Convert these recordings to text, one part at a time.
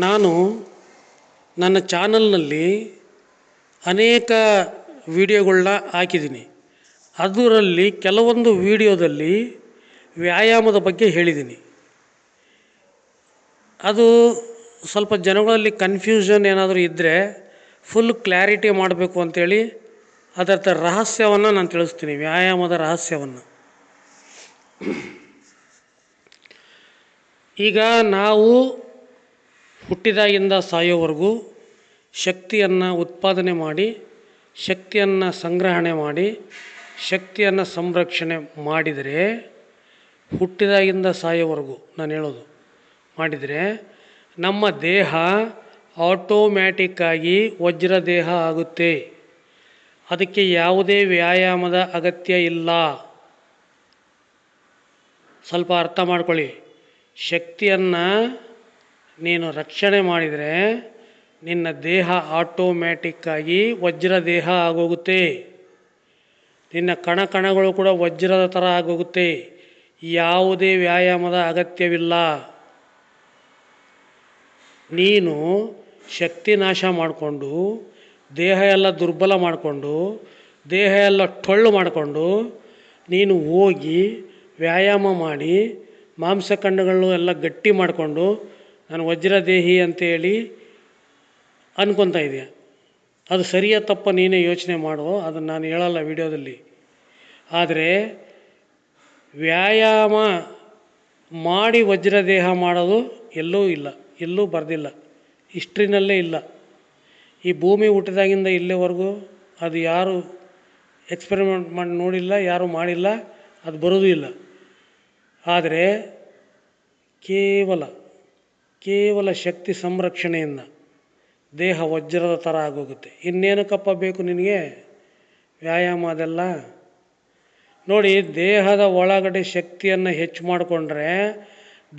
ನಾನು ನನ್ನ ಚಾನಲ್ನಲ್ಲಿ ಅನೇಕ ವಿಡಿಯೋಗಳನ್ನ ಹಾಕಿದ್ದೀನಿ. ಅದರಲ್ಲಿ ಕೆಲವೊಂದು ವಿಡಿಯೋದಲ್ಲಿ ವ್ಯಾಯಾಮದ ಬಗ್ಗೆ ಹೇಳಿದ್ದೀನಿ. ಅದು ಸ್ವಲ್ಪ ಜನಗಳಲ್ಲಿ ಕನ್ಫ್ಯೂಷನ್ ಏನಾದರೂ ಇದ್ದರೆ ಫುಲ್ ಕ್ಲಾರಿಟಿ ಮಾಡಬೇಕು ಅಂಥೇಳಿ ಅದರ ರಹಸ್ಯವನ್ನು ನಾನು ತಿಳಿಸ್ತೀನಿ, ವ್ಯಾಯಾಮದ ರಹಸ್ಯವನ್ನು. ಈಗ ನಾವು ಹುಟ್ಟಿದಾಗಿಂದ ಸಾಯೋವರೆಗೂ ಶಕ್ತಿಯನ್ನು ಉತ್ಪಾದನೆ ಮಾಡಿ, ಶಕ್ತಿಯನ್ನು ಸಂಗ್ರಹಣೆ ಮಾಡಿ, ಶಕ್ತಿಯನ್ನು ಸಂರಕ್ಷಣೆ ಮಾಡಿದರೆ, ಹುಟ್ಟಿದಾಗಿಂದ ಸಾಯೋವರೆಗೂ ನಾನು ಹೇಳೋದು ಮಾಡಿದರೆ, ನಮ್ಮ ದೇಹ ಆಟೋಮ್ಯಾಟಿಕ್ಕಾಗಿ ವಜ್ರ ದೇಹ ಆಗುತ್ತೆ. ಅದಕ್ಕೆ ಯಾವುದೇ ವ್ಯಾಯಾಮದ ಅಗತ್ಯ ಇಲ್ಲ. ಸ್ವಲ್ಪ ಅರ್ಥ ಮಾಡ್ಕೊಳ್ಳಿ. ಶಕ್ತಿಯನ್ನು ನೀನು ರಕ್ಷಣೆ ಮಾಡಿದರೆ ನಿನ್ನ ದೇಹ ಆಟೋಮ್ಯಾಟಿಕ್ಕಾಗಿ ವಜ್ರ ದೇಹ ಆಗೋಗುತ್ತೆ. ನಿನ್ನ ಕಣಗಳು ಕೂಡ ವಜ್ರದ ಥರ ಆಗೋಗುತ್ತೆ. ಯಾವುದೇ ವ್ಯಾಯಾಮದ ಅಗತ್ಯವಿಲ್ಲ. ನೀನು ಶಕ್ತಿ ನಾಶ ಮಾಡಿಕೊಂಡು, ದೇಹ ಎಲ್ಲ ದುರ್ಬಲ ಮಾಡಿಕೊಂಡು, ದೇಹ ಎಲ್ಲ ಟೊಳ್ಳು ಮಾಡಿಕೊಂಡು ನೀನು ಹೋಗಿ ವ್ಯಾಯಾಮ ಮಾಡಿ ಮಾಂಸಖಂಡಗಳನ್ನು ಎಲ್ಲ ಗಟ್ಟಿ ಮಾಡಿಕೊಂಡು ನಾನು ವಜ್ರದೇಹಿ ಅಂತೇಳಿ ಅನ್ಕೊತಾ ಇದೆಯಾ. ಅದು ಸರಿಯಾ ತಪ್ಪ ನೀನೇ ಯೋಚನೆ ಮಾಡು, ಅದನ್ನು ನಾನು ಹೇಳಲ್ಲ ವಿಡಿಯೋದಲ್ಲಿ. ಆದರೆ ವ್ಯಾಯಾಮ ಮಾಡಿ ವಜ್ರದೇಹ ಮಾಡೋದು ಎಲ್ಲೂ ಇಲ್ಲ, ಎಲ್ಲೂ ಬರೆದಿಲ್ಲ, ಹಿಸ್ಟ್ರಿನಲ್ಲೇ ಇಲ್ಲ. ಈ ಭೂಮಿ ಹುಟ್ಟಿದಾಗಿಂದ ಇಲ್ಲಿವರೆಗೂ ಅದು ಯಾರು ಎಕ್ಸ್ಪೆರಿಮೆಂಟ್ ಮಾಡಿ ನೋಡಿಲ್ಲ, ಯಾರೂ ಮಾಡಿಲ್ಲ, ಅದು ಬರೋದೂ ಇಲ್ಲ. ಆದರೆ ಕೇವಲ ಶಕ್ತಿ ಸಂರಕ್ಷಣೆಯಿಂದ ದೇಹ ವಜ್ರದ ಥರ ಆಗೋಗುತ್ತೆ. ಇನ್ನೇನಕ್ಕಪ್ಪ ಬೇಕು ನಿನಗೆ ವ್ಯಾಯಾಮ? ಅದೆಲ್ಲ ನೋಡಿ, ದೇಹದ ಒಳಗಡೆ ಶಕ್ತಿಯನ್ನು ಹೆಚ್ಚು ಮಾಡಿಕೊಂಡ್ರೆ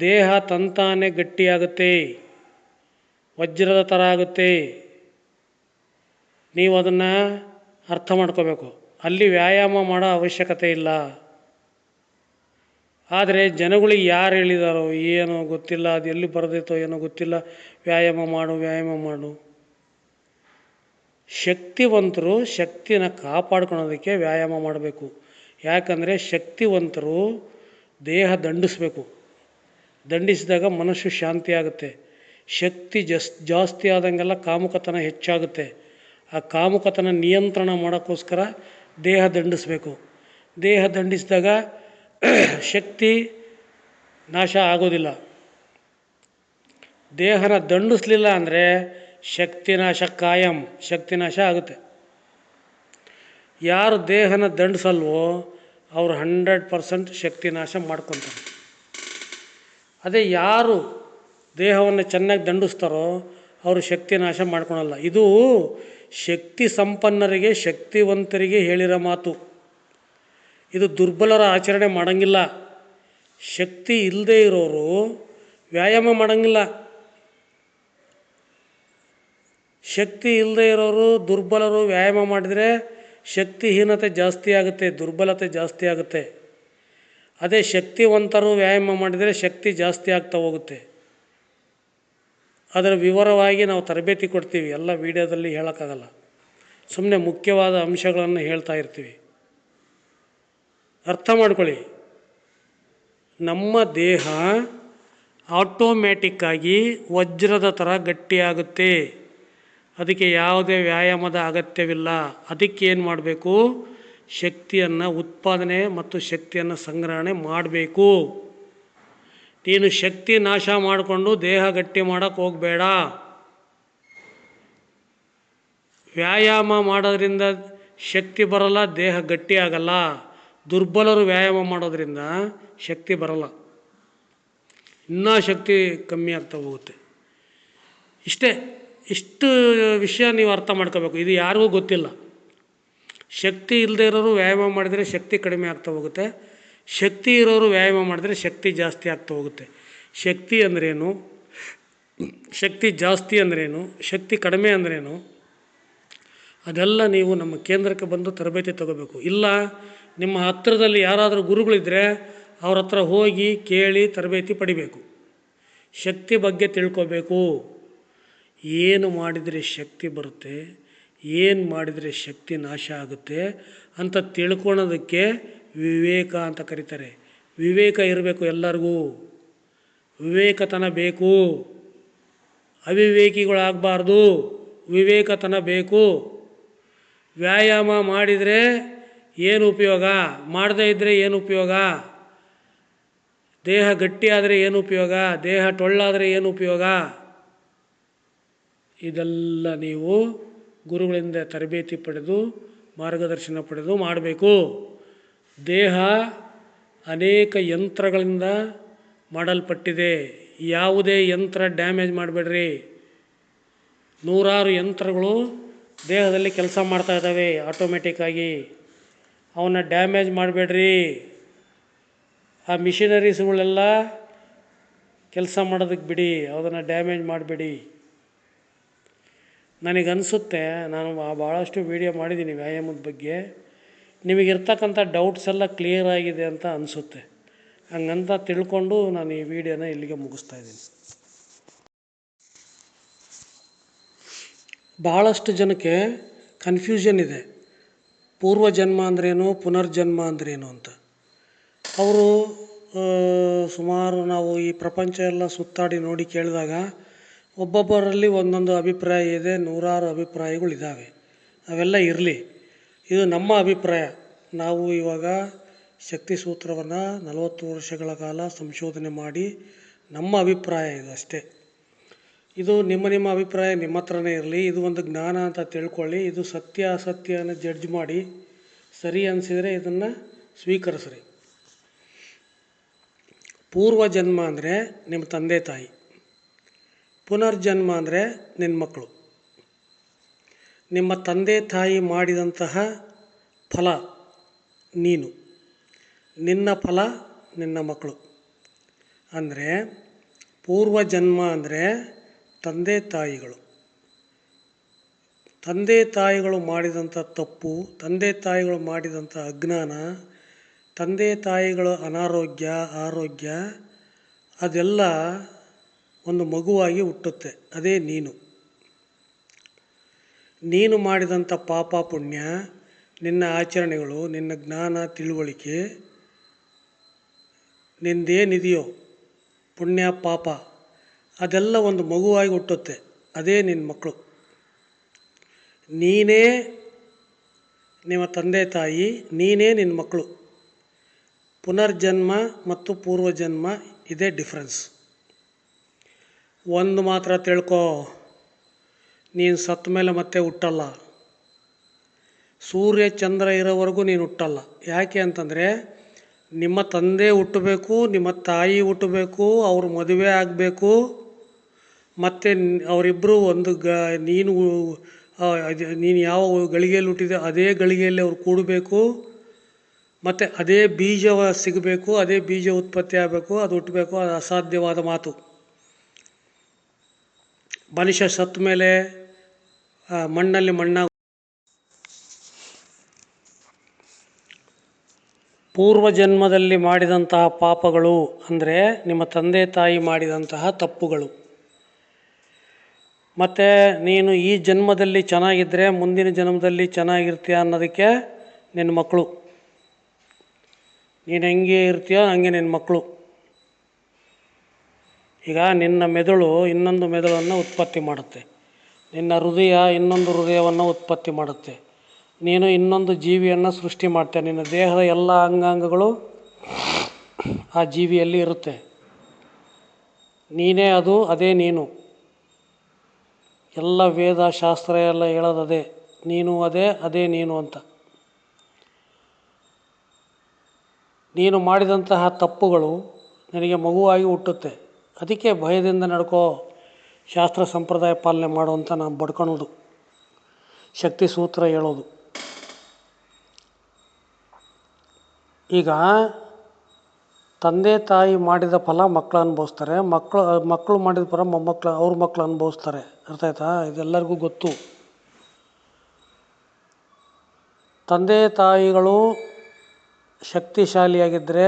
ದೇಹ ತಂತಾನೆ ಗಟ್ಟಿಯಾಗುತ್ತೆ, ವಜ್ರದ ಥರ ಆಗುತ್ತೆ. ನೀವು ಅದನ್ನು ಅರ್ಥ ಮಾಡ್ಕೋಬೇಕು. ಅಲ್ಲಿ ವ್ಯಾಯಾಮ ಮಾಡೋ ಅವಶ್ಯಕತೆ ಇಲ್ಲ. ಆದರೆ ಜನಗಳಿಗೆ ಯಾರು ಹೇಳಿದಾರೋ ಏನೋ ಗೊತ್ತಿಲ್ಲ, ಅದು ಎಲ್ಲಿ ಬರೆದಿತ್ತೋ ಏನೋ ಗೊತ್ತಿಲ್ಲ, ವ್ಯಾಯಾಮ ಮಾಡು. ಶಕ್ತಿವಂತರು ಶಕ್ತಿನ ಕಾಪಾಡ್ಕೊಳೋದಕ್ಕೆ ವ್ಯಾಯಾಮ ಮಾಡಬೇಕು. ಯಾಕಂದರೆ ಶಕ್ತಿವಂತರು ದೇಹ ದಂಡಿಸ್ಬೇಕು. ದಂಡಿಸಿದಾಗ ಮನಸ್ಸು ಶಾಂತಿ ಆಗುತ್ತೆ. ಶಕ್ತಿ ಜಾಸ್ತಿ ಆದಂಗೆಲ್ಲ ಕಾಮುಕತನ ಹೆಚ್ಚಾಗುತ್ತೆ. ಆ ಕಾಮುಕತನ ನಿಯಂತ್ರಣ ಮಾಡೋಕ್ಕೋಸ್ಕರ ದೇಹ ದಂಡಿಸ್ಬೇಕು. ದೇಹ ದಂಡಿಸಿದಾಗ ಶಕ್ತಿ ನಾಶ ಆಗೋದಿಲ್ಲ. ದೇಹನ ದಂಡಿಸ್ಲಿಲ್ಲ ಅಂದರೆ ಶಕ್ತಿ ನಾಶ ಕಾಯಂ, ಶಕ್ತಿ ನಾಶ ಆಗುತ್ತೆ. ಯಾರು ದೇಹನ ದಂಡಿಸಲ್ವೋ ಅವರು 100% ಶಕ್ತಿ ನಾಶ ಮಾಡ್ಕೊತಾರೆ. ಅದೇ ಯಾರು ದೇಹವನ್ನು ಚೆನ್ನಾಗಿ ದಂಡಿಸ್ತಾರೋ ಅವರು ಶಕ್ತಿ ನಾಶ ಮಾಡ್ಕೊಳಲ್ಲ. ಇದು ಶಕ್ತಿ ಸಂಪನ್ನರಿಗೆ, ಶಕ್ತಿವಂತರಿಗೆ ಹೇಳಿರೋ ಮಾತು. ಇದು ದುರ್ಬಲರ ಆಚರಣೆ ಮಾಡೋಂಗಿಲ್ಲ. ಶಕ್ತಿ ಇಲ್ಲದೆ ಇರೋರು ವ್ಯಾಯಾಮ ಮಾಡೋಂಗಿಲ್ಲ. ಶಕ್ತಿ ಇಲ್ಲದೆ ಇರೋರು ದುರ್ಬಲರು ವ್ಯಾಯಾಮ ಮಾಡಿದರೆ ಶಕ್ತಿಹೀನತೆ ಜಾಸ್ತಿ ಆಗುತ್ತೆ, ದುರ್ಬಲತೆ ಜಾಸ್ತಿ ಆಗುತ್ತೆ. ಅದೇ ಶಕ್ತಿವಂತರು ವ್ಯಾಯಾಮ ಮಾಡಿದರೆ ಶಕ್ತಿ ಜಾಸ್ತಿ ಆಗ್ತಾ ಹೋಗುತ್ತೆ. ಅದರ ವಿವರವಾಗಿ ನಾವು ತರಬೇತಿ ಕೊಡ್ತೀವಿ, ಎಲ್ಲ ವಿಡಿಯೋದಲ್ಲಿ ಹೇಳೋಕ್ಕಾಗಲ್ಲ. ಸುಮ್ಮನೆ ಮುಖ್ಯವಾದ ಅಂಶಗಳನ್ನು ಹೇಳ್ತಾ ಇರ್ತೀವಿ. ಅರ್ಥ ಮಾಡ್ಕೊಳ್ಳಿ. ನಮ್ಮ ದೇಹ ಆಟೋಮ್ಯಾಟಿಕ್ಕಾಗಿ ವಜ್ರದ ಥರ ಗಟ್ಟಿಯಾಗುತ್ತೆ. ಅದಕ್ಕೆ ಯಾವುದೇ ವ್ಯಾಯಾಮದ ಅಗತ್ಯವಿಲ್ಲ. ಅದಕ್ಕೆ ಏನು ಮಾಡಬೇಕು? ಶಕ್ತಿಯನ್ನು ಉತ್ಪಾದನೆ ಮತ್ತು ಶಕ್ತಿಯನ್ನು ಸಂಗ್ರಹಣೆ ಮಾಡಬೇಕು. ನೀನು ಶಕ್ತಿ ನಾಶ ಮಾಡಿಕೊಂಡು ದೇಹ ಗಟ್ಟಿ ಮಾಡೋಕ್ಕೆ ಹೋಗಬೇಡ. ವ್ಯಾಯಾಮ ಮಾಡೋದ್ರಿಂದ ಶಕ್ತಿ ಬರಲ್ಲ, ದೇಹ ಗಟ್ಟಿ ಆಗಲ್ಲ. ದುರ್ಬಲರು ವ್ಯಾಯಾಮ ಮಾಡೋದ್ರಿಂದ ಶಕ್ತಿ ಬರಲ್ಲ, ಇನ್ನೂ ಶಕ್ತಿ ಕಮ್ಮಿ ಆಗ್ತಾ ಹೋಗುತ್ತೆ. ಇಷ್ಟು ವಿಷಯ ನೀವು ಅರ್ಥ ಮಾಡ್ಕೋಬೇಕು. ಇದು ಯಾರಿಗೂ ಗೊತ್ತಿಲ್ಲ. ಶಕ್ತಿ ಇಲ್ಲದೆ ಇರೋರು ವ್ಯಾಯಾಮ ಮಾಡಿದರೆ ಶಕ್ತಿ ಕಡಿಮೆ ಆಗ್ತಾ ಹೋಗುತ್ತೆ. ಶಕ್ತಿ ಇರೋರು ವ್ಯಾಯಾಮ ಮಾಡಿದರೆ ಶಕ್ತಿ ಜಾಸ್ತಿ ಆಗ್ತಾ ಹೋಗುತ್ತೆ. ಶಕ್ತಿ ಅಂದ್ರೇನು, ಶಕ್ತಿ ಜಾಸ್ತಿ ಅಂದ್ರೇನು, ಶಕ್ತಿ ಕಡಿಮೆ ಅಂದ್ರೇನು, ಅದೆಲ್ಲ ನೀವು ನಮ್ಮ ಕೇಂದ್ರಕ್ಕೆ ಬಂದು ತರಬೇತಿ ತಗೋಬೇಕು. ಇಲ್ಲ ನಿಮ್ಮ ಹತ್ತಿರದಲ್ಲಿ ಯಾರಾದರೂ ಗುರುಗಳಿದ್ದರೆ ಅವ್ರ ಹತ್ರ ಹೋಗಿ ಕೇಳಿ ತರಬೇತಿ ಪಡಿಬೇಕು. ಶಕ್ತಿ ಬಗ್ಗೆ ತಿಳ್ಕೋಬೇಕು. ಏನು ಮಾಡಿದರೆ ಶಕ್ತಿ ಬರುತ್ತೆ, ಏನು ಮಾಡಿದರೆ ಶಕ್ತಿ ನಾಶ ಆಗುತ್ತೆ ಅಂತ ತಿಳ್ಕೊಳೋದಕ್ಕೆ ವಿವೇಕ ಅಂತ ಕರೀತಾರೆ. ವಿವೇಕ ಇರಬೇಕು ಎಲ್ಲರಿಗೂ, ವಿವೇಕತನ ಬೇಕು. ಅವಿವೇಕಿಗಳಾಗಬಾರ್ದು, ವಿವೇಕತನ ಬೇಕು. ವ್ಯಾಯಾಮ ಮಾಡಿದರೆ ಏನು ಉಪಯೋಗ, ಮಾಡದೇ ಇದ್ದರೆ ಏನು ಉಪಯೋಗ? ದೇಹ ಗಟ್ಟಿಯಾದರೆ ಏನು ಉಪಯೋಗ, ದೇಹ ಟೊಳ್ಳಾದರೆ ಏನು ಉಪಯೋಗ? ಇದೆಲ್ಲ ನೀವು ಗುರುಗಳಿಂದ ತರಬೇತಿ ಪಡೆದು ಮಾರ್ಗದರ್ಶನ ಪಡೆದು ಮಾಡಬೇಕು. ದೇಹ ಅನೇಕ ಯಂತ್ರಗಳಿಂದ ಮಾಡಲ್ಪಟ್ಟಿದೆ. ಯಾವುದೇ ಯಂತ್ರ ಡ್ಯಾಮೇಜ್ ಮಾಡಬೇಡ್ರಿ. ನೂರಾರು ಯಂತ್ರಗಳು ದೇಹದಲ್ಲಿ ಕೆಲಸ ಮಾಡ್ತಾಯಿದ್ದಾವೆ ಆಟೋಮೆಟಿಕ್ಕಾಗಿ. ಅವನ್ನ ಡ್ಯಾಮೇಜ್ ಮಾಡಬೇಡ್ರಿ. ಆ ಮಿಷಿನರೀಸ್ಗಳೆಲ್ಲ ಕೆಲಸ ಮಾಡೋದಕ್ಕೆ ಬಿಡಿ, ಅದನ್ನು ಡ್ಯಾಮೇಜ್ ಮಾಡಬೇಡಿ. ನನಗನ್ನಿಸುತ್ತೆ, ನಾನು ಭಾಳಷ್ಟು ವೀಡಿಯೋ ಮಾಡಿದ್ದೀನಿ ವ್ಯಾಯಾಮದ ಬಗ್ಗೆ, ನಿಮಗಿರ್ತಕ್ಕಂಥ ಡೌಟ್ಸ್ ಎಲ್ಲ ಕ್ಲಿಯರ್ ಆಗಿದೆ ಅಂತ ಅನಿಸುತ್ತೆ. ಹಂಗಂತ ತಿಳ್ಕೊಂಡು ನಾನು ಈ ವಿಡಿಯೋನ ಇಲ್ಲಿಗೆ ಮುಗಿಸ್ತಾಯಿದ್ದೀನಿ. ಭಾಳಷ್ಟು ಜನಕ್ಕೆ ಕನ್ಫ್ಯೂಷನ್ ಇದೆ, ಪೂರ್ವಜನ್ಮ ಅಂದ್ರೇನು, ಪುನರ್ಜನ್ಮ ಅಂದ್ರೇನು ಅಂತ. ಅವರು ಸುಮಾರು ನಾವು ಈ ಪ್ರಪಂಚ ಎಲ್ಲ ಸುತ್ತಾಡಿ ನೋಡಿ ಕೇಳಿದಾಗ ಒಬ್ಬೊಬ್ಬರಲ್ಲಿ ಒಂದೊಂದು ಅಭಿಪ್ರಾಯ ಇದೆ, ನೂರಾರು ಅಭಿಪ್ರಾಯಗಳಿದ್ದಾವೆ. ಅವೆಲ್ಲ ಇರಲಿ, ಇದು ನಮ್ಮ ಅಭಿಪ್ರಾಯ. ನಾವು ಇವಾಗ ಶಕ್ತಿ ಸೂತ್ರವನ್ನು 40 ವರ್ಷಗಳ ಕಾಲ ಸಂಶೋಧನೆ ಮಾಡಿ ನಮ್ಮ ಅಭಿಪ್ರಾಯ ಇದು ಅಷ್ಟೇ. ಇದು ನಿಮ್ಮ ಅಭಿಪ್ರಾಯ ನಿಮ್ಮ ಹತ್ರನೇ ಇರಲಿ. ಇದು ಒಂದು ಜ್ಞಾನ ಅಂತ ತಿಳ್ಕೊಳ್ಳಿ. ಇದು ಸತ್ಯ ಅಸತ್ಯನ ಜಡ್ಜ್ ಮಾಡಿ ಸರಿ ಅನಿಸಿದರೆ ಇದನ್ನು ಸ್ವೀಕರಿಸ್ರಿ. ಪೂರ್ವಜನ್ಮ ಅಂದರೆ ನಿಮ್ಮ ತಂದೆ ತಾಯಿ, ಪುನರ್ಜನ್ಮ ಅಂದರೆ ನಿನ್ನ ಮಕ್ಕಳು. ನಿಮ್ಮ ತಂದೆ ತಾಯಿ ಮಾಡಿದಂತಹ ಫಲ ನೀನು, ನಿನ್ನ ಫಲ ನಿನ್ನ ಮಕ್ಕಳು. ಅಂದರೆ ಪೂರ್ವಜನ್ಮ ಅಂದರೆ ತಂದೆ ತಾಯಿಗಳು. ತಂದೆ ತಾಯಿಗಳು ಮಾಡಿದಂಥ ತಪ್ಪು, ತಂದೆ ತಾಯಿಗಳು ಮಾಡಿದಂಥ ಅಜ್ಞಾನ, ತಂದೆ ತಾಯಿಗಳ ಅನಾರೋಗ್ಯ, ಆರೋಗ್ಯ, ಅದೆಲ್ಲ ಒಂದು ಮಗುವಾಗಿ ಹುಟ್ಟುತ್ತೆ. ಅದೇ ನೀನು. ನೀನು ಮಾಡಿದಂಥ ಪಾಪ ಪುಣ್ಯ, ನಿನ್ನ ಆಚರಣೆಗಳು, ನಿನ್ನ ಜ್ಞಾನ ತಿಳುವಳಿಕೆ, ನಿಂದೇನಿದೆಯೋ ಪುಣ್ಯ ಪಾಪ, ಅದೆಲ್ಲ ಒಂದು ಮಗುವಾಗಿ ಹುಟ್ಟುತ್ತೆ. ಅದೇ ನಿನ್ನ ಮಕ್ಕಳು. ನೀನೇ ನಿಮ್ಮ ತಂದೆ ತಾಯಿ, ನೀನೇ ನಿನ್ನ ಮಕ್ಕಳು. ಪುನರ್ಜನ್ಮ ಮತ್ತು ಪೂರ್ವಜನ್ಮ ಇದೇ ಡಿಫ್ರೆನ್ಸ್. ಒಂದು ಮಾತ್ರ ತಿಳ್ಕೊ, ನೀನು ಸತ್ತ ಮೇಲೆ ಮತ್ತೆ ಹುಟ್ಟಲ್ಲ. ಸೂರ್ಯ ಚಂದ್ರ ಇರೋವರೆಗೂ ನೀನು ಹುಟ್ಟಲ್ಲ. ಯಾಕೆ ಅಂತಂದರೆ ನಿಮ್ಮ ತಂದೆ ಹುಟ್ಟಬೇಕು, ನಿಮ್ಮ ತಾಯಿ ಹುಟ್ಟಬೇಕು, ಅವ್ರ ಮದುವೆ ಆಗಬೇಕು, ಮತ್ತು ಅವರಿಬ್ಬರು ಒಂದು ನೀನು ಯಾವ ಗಳಿಗೆಯಲ್ಲಿ ಹುಟ್ಟಿದೆ ಅದೇ ಗಳಿಗೆಯಲ್ಲಿ ಅವ್ರು ಕೂಡಬೇಕು, ಮತ್ತು ಅದೇ ಬೀಜ ಸಿಗಬೇಕು, ಅದೇ ಬೀಜ ಉತ್ಪತ್ತಿ ಆಗಬೇಕು, ಅದು ಹುಟ್ಟಬೇಕು. ಅದು ಅಸಾಧ್ಯವಾದ ಮಾತು. ಮನುಷ್ಯ ಸತ್ತ ಮೇಲೆ ಮಣ್ಣಲ್ಲಿ ಮಣ್ಣಾಗ. ಪೂರ್ವಜನ್ಮದಲ್ಲಿ ಮಾಡಿದಂತಹ ಪಾಪಗಳು ಅಂದರೆ ನಿಮ್ಮ ತಂದೆ ತಾಯಿ ಮಾಡಿದಂತಹ ತಪ್ಪುಗಳು. ಮತ್ತು ನೀನು ಈ ಜನ್ಮದಲ್ಲಿ ಚೆನ್ನಾಗಿದ್ದರೆ ಮುಂದಿನ ಜನ್ಮದಲ್ಲಿ ಚೆನ್ನಾಗಿರ್ತೀಯ ಅನ್ನೋದಕ್ಕೆ ನಿನ್ನ ಮಕ್ಕಳು. ನೀನು ಹೆಂಗೆ ಇರ್ತೀಯೋ ಹಂಗೆ ನಿನ್ನ ಮಕ್ಕಳು. ಈಗ ನಿನ್ನ ಮೆದುಳು ಇನ್ನೊಂದು ಮೆದುಳನ್ನು ಉತ್ಪತ್ತಿ ಮಾಡುತ್ತೆ, ನಿನ್ನ ಹೃದಯ ಇನ್ನೊಂದು ಹೃದಯವನ್ನು ಉತ್ಪತ್ತಿ ಮಾಡುತ್ತೆ, ನೀನು ಇನ್ನೊಂದು ಜೀವಿಯನ್ನು ಸೃಷ್ಟಿ ಮಾಡ್ತೀಯ. ನಿನ್ನ ದೇಹದ ಎಲ್ಲ ಅಂಗಾಂಗಗಳು ಆ ಜೀವಿಯಲ್ಲಿ ಇರುತ್ತೆ. ನೀನೇ ಅದು, ಅದೇ ನೀನು. ಎಲ್ಲ ವೇದ ಶಾಸ್ತ್ರ ಎಲ್ಲ ಹೇಳೋದದೇ, ನೀನು ಅದೇ, ಅದೇ ನೀನು ಅಂತ. ನೀನು ಮಾಡಿದಂತಹ ತಪ್ಪುಗಳು ನಿನಗೆ ಮಗುವಾಗಿ ಹುಟ್ಟುತ್ತೆ. ಅದಕ್ಕೆ ಭಯದಿಂದ ನಡ್ಕೋ, ಶಾಸ್ತ್ರ ಸಂಪ್ರದಾಯ ಪಾಲನೆ ಮಾಡು ಅಂತ ನಾನು ಬಡ್ಕೊಳೋದು, ಶಕ್ತಿ ಸೂತ್ರ ಹೇಳೋದು. ಈಗ ತಂದೆ ತಾಯಿ ಮಾಡಿದ ಫಲ ಮಕ್ಕಳು ಅನುಭವಿಸ್ತಾರೆ, ಮಕ್ಕಳು ಮಾಡಿದ ಫಲ ಅವ್ರ ಮಕ್ಕಳು ಅನುಭವಿಸ್ತಾರೆ. ಅರ್ಥ ಆಯ್ತಾ? ಇದೆಲ್ಲರಿಗೂ ಗೊತ್ತು. ತಂದೆ ತಾಯಿಗಳು ಶಕ್ತಿಶಾಲಿಯಾಗಿದ್ದರೆ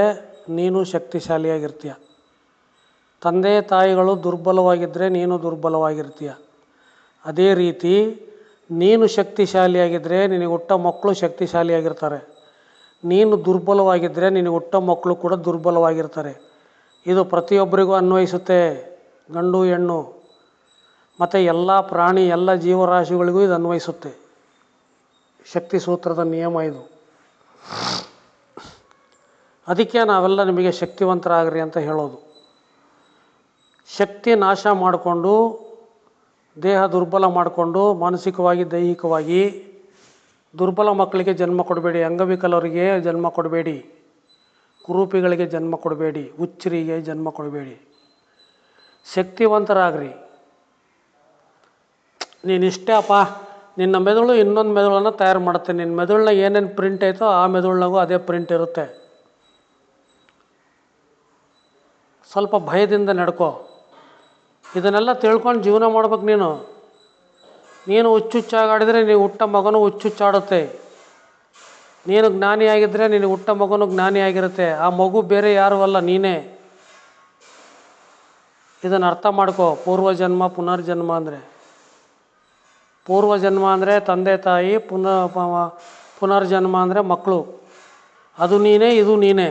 ನೀನು ಶಕ್ತಿಶಾಲಿಯಾಗಿರ್ತೀಯ. ತಂದೆ ತಾಯಿಗಳು ದುರ್ಬಲವಾಗಿದ್ದರೆ ನೀನು ದುರ್ಬಲವಾಗಿರ್ತೀಯ. ಅದೇ ರೀತಿ ನೀನು ಶಕ್ತಿಶಾಲಿಯಾಗಿದ್ದರೆ ನಿನಗೆ ಹುಟ್ಟೋ ಮಕ್ಕಳು ಶಕ್ತಿಶಾಲಿಯಾಗಿರ್ತಾರೆ. ನೀನು ದುರ್ಬಲವಾಗಿದ್ದರೆ ನಿನಗೆ ಹುಟ್ಟೋ ಮಕ್ಕಳು ಕೂಡ ದುರ್ಬಲವಾಗಿರ್ತಾರೆ. ಇದು ಪ್ರತಿಯೊಬ್ಬರಿಗೂ ಅನ್ವಯಿಸುತ್ತೆ, ಗಂಡು ಹೆಣ್ಣು ಮತ್ತು ಎಲ್ಲ ಪ್ರಾಣಿ ಎಲ್ಲ ಜೀವರಾಶಿಗಳಿಗೂ ಇದು ಅನ್ವಯಿಸುತ್ತೆ. ಶಕ್ತಿ ಸೂತ್ರದ ನಿಯಮ ಇದು. ಅದಕ್ಕೆ ನಾವೆಲ್ಲ ನಿಮಗೆ ಶಕ್ತಿವಂತರಾಗ್ರಿ ಅಂತ ಹೇಳೋದು. ಶಕ್ತಿ ನಾಶ ಮಾಡಿಕೊಂಡು ದೇಹ ದುರ್ಬಲ ಮಾಡಿಕೊಂಡು ಮಾನಸಿಕವಾಗಿ ದೈಹಿಕವಾಗಿ ದುರ್ಬಲ ಮಕ್ಕಳಿಗೆ ಜನ್ಮ ಕೊಡಬೇಡಿ, ಅಂಗವಿಕಲರಿಗೆ ಜನ್ಮ ಕೊಡಬೇಡಿ, ಕುರೂಪಿಗಳಿಗೆ ಜನ್ಮ ಕೊಡಬೇಡಿ, ಹುಚ್ಚರಿಗೆ ಜನ್ಮ ಕೊಡಬೇಡಿ. ಶಕ್ತಿವಂತರಾಗ್ರಿ. ನೀನಿಷ್ಟೇ ಅಪ್ಪ, ನಿನ್ನ ಮೆದುಳು ಇನ್ನೊಂದು ಮೆದುಳನ್ನು ತಯಾರು ಮಾಡುತ್ತೆ. ನಿನ್ನ ಮೆದುಳನ್ನ ಏನೇನು ಪ್ರಿಂಟ್ ಐತೋ ಆ ಮೆದುಳಿನಾಗೂ ಅದೇ ಪ್ರಿಂಟ್ ಇರುತ್ತೆ. ಸ್ವಲ್ಪ ಭಯದಿಂದ ನಡ್ಕೋ. ಇದನ್ನೆಲ್ಲ ತಿಳ್ಕೊಂಡು ಜೀವನ ಮಾಡ್ಬೇಕು. ನೀನು ಹುಚ್ಚುಚ್ಚಾಗಾಡಿದರೆ ನೀವು ಹುಟ್ಟ ಮಗನೂ ಹುಚ್ಚುಚ್ಚಾಡುತ್ತೆ. ನೀನು ಜ್ಞಾನಿಯಾಗಿದ್ದರೆ ನಿನಗೆ ಹುಟ್ಟ ಮಗನೂ ಜ್ಞಾನಿಯಾಗಿರುತ್ತೆ. ಆ ಮಗು ಬೇರೆ ಯಾರೂ ಅಲ್ಲ, ನೀನೇ. ಇದನ್ನು ಅರ್ಥ ಮಾಡ್ಕೋ. ಪೂರ್ವಜನ್ಮ ಪುನರ್ಜನ್ಮ ಅಂದರೆ ಪೂರ್ವಜನ್ಮ ಅಂದರೆ ತಂದೆ ತಾಯಿ, ಪುನರ್ಜನ್ಮ ಅಂದರೆ ಮಕ್ಕಳು. ಅದು ನೀನೇ, ಇದು ನೀನೇ.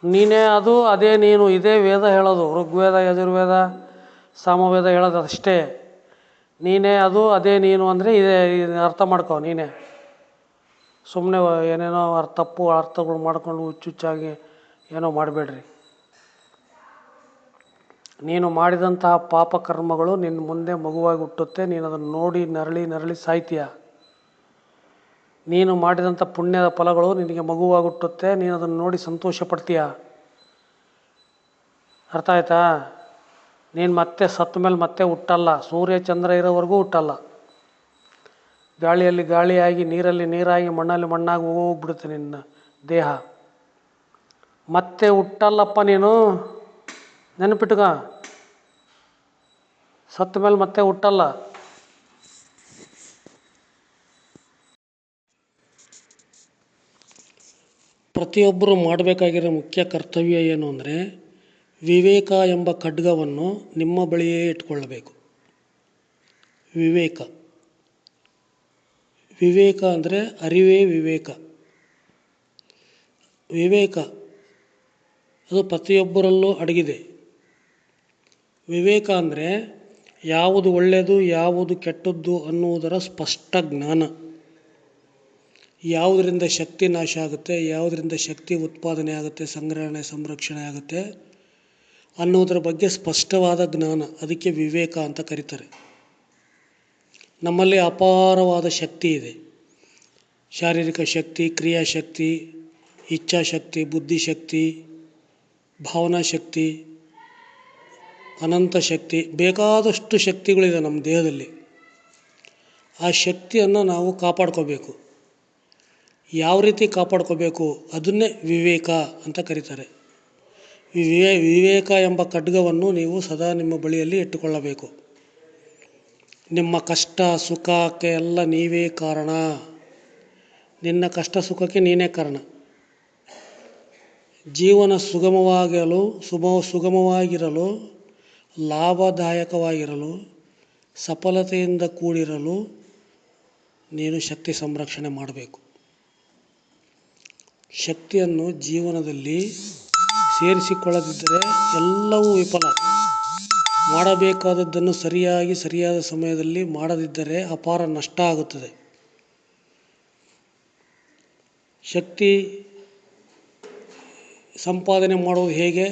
ನೀನೇ ಅದು, ಅದೇ ನೀನು. ಇದೇ ವೇದ ಹೇಳೋದು. ಋಗ್ವೇದ, ಯಜುರ್ವೇದ, ಸಾಮವೇದ ಹೇಳೋದು ಅಷ್ಟೇ. ನೀನೇ ಅದು, ಅದೇ ನೀನು ಅಂದರೆ ಇದೇ. ಅರ್ಥ ಮಾಡ್ಕೋ ನೀನೇ. ಸುಮ್ಮನೆ ಏನೇನೋ ತಪ್ಪು ಅರ್ಥಗಳು ಮಾಡ್ಕೊಂಡು ಹುಚ್ಚುಚ್ಚಾಗಿ ಏನೋ ಮಾಡಬೇಡ್ರಿ. ನೀನು ಮಾಡಿದಂತಹ ಪಾಪಕರ್ಮಗಳು ನಿನ್ನ ಮುಂದೆ ಮಗುವಾಗಿ ಹುಟ್ಟುತ್ತೆ. ನೀನು ಅದನ್ನು ನೋಡಿ ನರಳಿ ಸಾಯ್ತೀಯ. ನೀನು ಮಾಡಿದಂಥ ಪುಣ್ಯದ ಫಲಗಳು ನಿನಗೆ ಮಗುವಾಗಿ ಹುಟ್ಟುತ್ತೆ. ನೀನು ಅದನ್ನು ನೋಡಿ ಸಂತೋಷ ಪಡ್ತೀಯ. ಅರ್ಥ ಆಯ್ತಾ? ನೀನು ಮತ್ತೆ ಸತ್ತ ಮೇಲೆ ಮತ್ತೆ ಹುಟ್ಟಲ್ಲ. ಸೂರ್ಯ ಚಂದ್ರ ಇರೋವರೆಗೂ ಹುಟ್ಟಲ್ಲ. ಗಾಳಿಯಲ್ಲಿ ಗಾಳಿಯಾಗಿ, ನೀರಲ್ಲಿ ನೀರಾಗಿ, ಮಣ್ಣಲ್ಲಿ ಮಣ್ಣಾಗಿ ಹೋಗ್ಬಿಡುತ್ತೆ ನಿನ್ನ ದೇಹ. ಮತ್ತೆ ಹುಟ್ಟಲ್ಲಪ್ಪ ನೀನು, ನೆನಪಿಟ್ಕ. ಸತ್ತ ಮೇಲೆ ಮತ್ತೆ ಹುಟ್ಟಲ್ಲ. ಪ್ರತಿಯೊಬ್ಬರು ಮಾಡಬೇಕಾಗಿರೋ ಮುಖ್ಯ ಕರ್ತವ್ಯ ಏನು ಅಂದರೆ, ವಿವೇಕ ಎಂಬ ಖಡ್ಗವನ್ನು ನಿಮ್ಮ ಬಳಿಯೇ ಇಟ್ಕೊಳ್ಳಬೇಕು. ವಿವೇಕ ಅಂದರೆ ಅರಿವೇ ವಿವೇಕ. ವಿವೇಕ ಅದು ಪ್ರತಿಯೊಬ್ಬರಲ್ಲೂ ಅಡಗಿದೆ. ವಿವೇಕ ಅಂದರೆ ಯಾವುದು ಒಳ್ಳೆಯದು ಯಾವುದು ಕೆಟ್ಟದ್ದು ಅನ್ನುವುದರ ಸ್ಪಷ್ಟ ಜ್ಞಾನ. ಯಾವುದರಿಂದ ಶಕ್ತಿ ನಾಶ ಆಗುತ್ತೆ, ಯಾವುದರಿಂದ ಶಕ್ತಿ ಉತ್ಪಾದನೆ ಆಗುತ್ತೆ, ಸಂಗ್ರಹಣೆ ಸಂರಕ್ಷಣೆ ಆಗುತ್ತೆ ಅನ್ನೋದರ ಬಗ್ಗೆ ಸ್ಪಷ್ಟವಾದ ಜ್ಞಾನ. ಅದಕ್ಕೆ ವಿವೇಕ ಅಂತ ಕರೀತಾರೆ. ನಮ್ಮಲ್ಲಿ ಅಪಾರವಾದ ಶಕ್ತಿ ಇದೆ. ಶಾರೀರಿಕ ಶಕ್ತಿ, ಕ್ರಿಯಾಶಕ್ತಿ, ಇಚ್ಛಾಶಕ್ತಿ, ಬುದ್ಧಿಶಕ್ತಿ, ಭಾವನಾ ಶಕ್ತಿ, ಅನಂತ ಶಕ್ತಿ, ಬೇಕಾದಷ್ಟು ಶಕ್ತಿಗಳಿದೆ ನಮ್ಮ ದೇಹದಲ್ಲಿ. ಆ ಶಕ್ತಿಯನ್ನು ನಾವು ಕಾಪಾಡ್ಕೋಬೇಕು. ಯಾವ ರೀತಿ ಕಾಪಾಡ್ಕೋಬೇಕು ಅದನ್ನೇ ವಿವೇಕ ಅಂತ ಕರೀತಾರೆ. ವಿವೇಕ ಎಂಬ ಖಡ್ಗವನ್ನು ನೀವು ಸದಾ ನಿಮ್ಮ ಬಳಿಯಲ್ಲಿ ಇಟ್ಟುಕೊಳ್ಳಬೇಕು. ನಿಮ್ಮ ಕಷ್ಟ ಸುಖಕ್ಕೆ ಎಲ್ಲ ನೀವೇ ಕಾರಣ. ನಿನ್ನ ಕಷ್ಟ ಸುಖಕ್ಕೆ ನೀನೇ ಕಾರಣ. ಜೀವನ ಸುಗಮವಾಗಿರಲು, ಲಾಭದಾಯಕವಾಗಿರಲು, ಸಫಲತೆಯಿಂದ ಕೂಡಿರಲು ನೀನು ಶಕ್ತಿ ಸಂರಕ್ಷಣೆ ಮಾಡಬೇಕು. ಶಕ್ತಿಯನ್ನು ಜೀವನದಲ್ಲಿ ಸೇರಿಸಿಕೊಳ್ಳದಿದ್ದರೆ ಎಲ್ಲವೂ ವಿಫಲ. ಮಾಡಬೇಕಾದದ್ದನ್ನು ಸರಿಯಾದ ಸಮಯದಲ್ಲಿ ಮಾಡದಿದ್ದರೆ ಅಪಾರ ನಷ್ಟ ಆಗುತ್ತದೆ. ಶಕ್ತಿ ಸಂಪಾದನೆ ಮಾಡುವುದು ಹೇಗೆ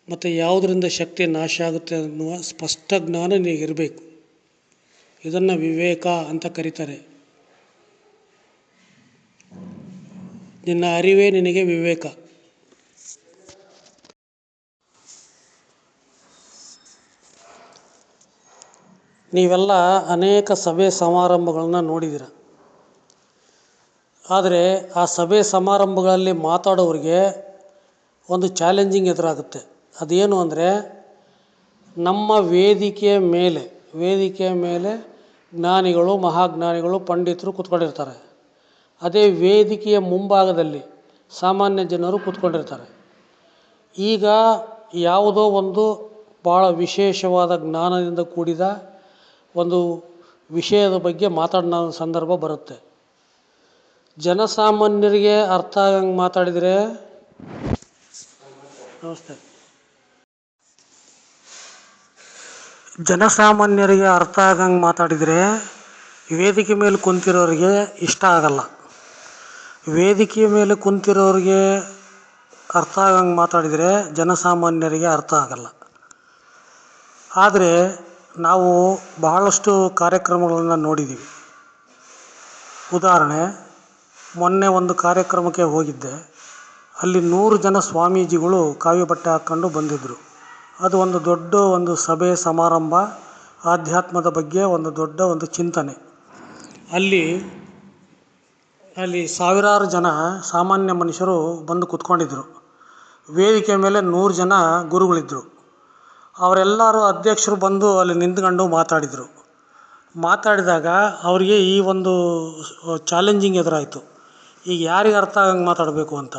ಮತ್ತು ಯಾವುದರಿಂದ ಶಕ್ತಿ ನಾಶ ಆಗುತ್ತೆ ಅನ್ನುವ ಸ್ಪಷ್ಟ ಜ್ಞಾನ ನಿನಗಿರಬೇಕು. ಇದನ್ನು ವಿವೇಕ ಅಂತ ಕರೀತಾರೆ. ನಿನ್ನ ಅರಿವೇ ನಿನಗೆ ವಿವೇಕ. ನೀವೆಲ್ಲ ಅನೇಕ ಸಭೆ ಸಮಾರಂಭಗಳನ್ನ ನೋಡಿದ್ದೀರ. ಆದರೆ ಆ ಸಭೆ ಸಮಾರಂಭಗಳಲ್ಲಿ ಮಾತಾಡೋರಿಗೆ ಒಂದು ಚಾಲೆಂಜಿಂಗ್ ಎದುರಾಗುತ್ತೆ. ಅದೇನು ಅಂದರೆ, ನಮ್ಮ ವೇದಿಕೆಯ ಮೇಲೆ ಜ್ಞಾನಿಗಳು, ಮಹಾಜ್ಞಾನಿಗಳು, ಪಂಡಿತರು ಕೂತ್ಕೊಂಡಿರ್ತಾರೆ. ಅದೇ ವೇದಿಕೆಯ ಮುಂಭಾಗದಲ್ಲಿ ಸಾಮಾನ್ಯ ಜನರು ಕೂತ್ಕೊಂಡಿರ್ತಾರೆ. ಈಗ ಯಾವುದೋ ಒಂದು ಭಾಳ ವಿಶೇಷವಾದ ಜ್ಞಾನದಿಂದ ಕೂಡಿದ ಒಂದು ವಿಷಯದ ಬಗ್ಗೆ ಮಾತಾಡೋ ಸಂದರ್ಭ ಬರುತ್ತೆ. ಜನಸಾಮಾನ್ಯರಿಗೆ ಅರ್ಥ ಆಗಂಗೆ ಮಾತಾಡಿದರೆ ನಮಸ್ತೆ ಜನಸಾಮಾನ್ಯರಿಗೆ ಅರ್ಥ ಆಗಂಗೆ ಮಾತಾಡಿದರೆ ವೇದಿಕೆ ಮೇಲೆ ಕುಂತಿರೋರಿಗೆ ಇಷ್ಟ ಆಗಲ್ಲ. ವೇದಿಕೆ ಮೇಲೆ ಕುಂತಿರೋರಿಗೆ ಅರ್ಥ ಆಗಂಗೆ ಮಾತಾಡಿದರೆ ಜನಸಾಮಾನ್ಯರಿಗೆ ಅರ್ಥ ಆಗಲ್ಲ. ಆದರೆ ನಾವು ಬಹಳಷ್ಟು ಕಾರ್ಯಕ್ರಮಗಳನ್ನು ನೋಡಿದ್ದೀವಿ. ಉದಾಹರಣೆ, ಮೊನ್ನೆ ಒಂದು ಕಾರ್ಯಕ್ರಮಕ್ಕೆ ಹೋಗಿದ್ದೆ. ಅಲ್ಲಿ 100 ಜನ ಸ್ವಾಮೀಜಿಗಳು ಕಾವಿ ಬಟ್ಟೆ ಹಾಕ್ಕೊಂಡು ಬಂದಿದ್ದರು. ಅದು ಒಂದು ದೊಡ್ಡ ಒಂದು ಸಭೆ ಸಮಾರಂಭ, ಆಧ್ಯಾತ್ಮದ ಬಗ್ಗೆ ಒಂದು ದೊಡ್ಡ ಒಂದು ಚಿಂತನೆ. ಅಲ್ಲಿ ಸಾವಿರಾರು ಜನ ಸಾಮಾನ್ಯ ಮನುಷ್ಯರು ಬಂದು ಕೂತ್ಕೊಂಡಿದ್ದರು. ವೇದಿಕೆ ಮೇಲೆ 100 ಜನ ಗುರುಗಳಿದ್ದರು. ಅವರೆಲ್ಲರೂ ಅಧ್ಯಕ್ಷರು ಬಂದು ಅಲ್ಲಿ ನಿಂತ್ಕೊಂಡು ಮಾತಾಡಿದಾಗ ಅವರಿಗೆ ಈ ಒಂದು ಚಾಲೆಂಜಿಂಗ್ ಎದುರಾಯಿತು. ಈಗ ಯಾರಿಗೆ ಅರ್ಥ ಆಗಂಗೆ ಮಾತಾಡಬೇಕು ಅಂತ.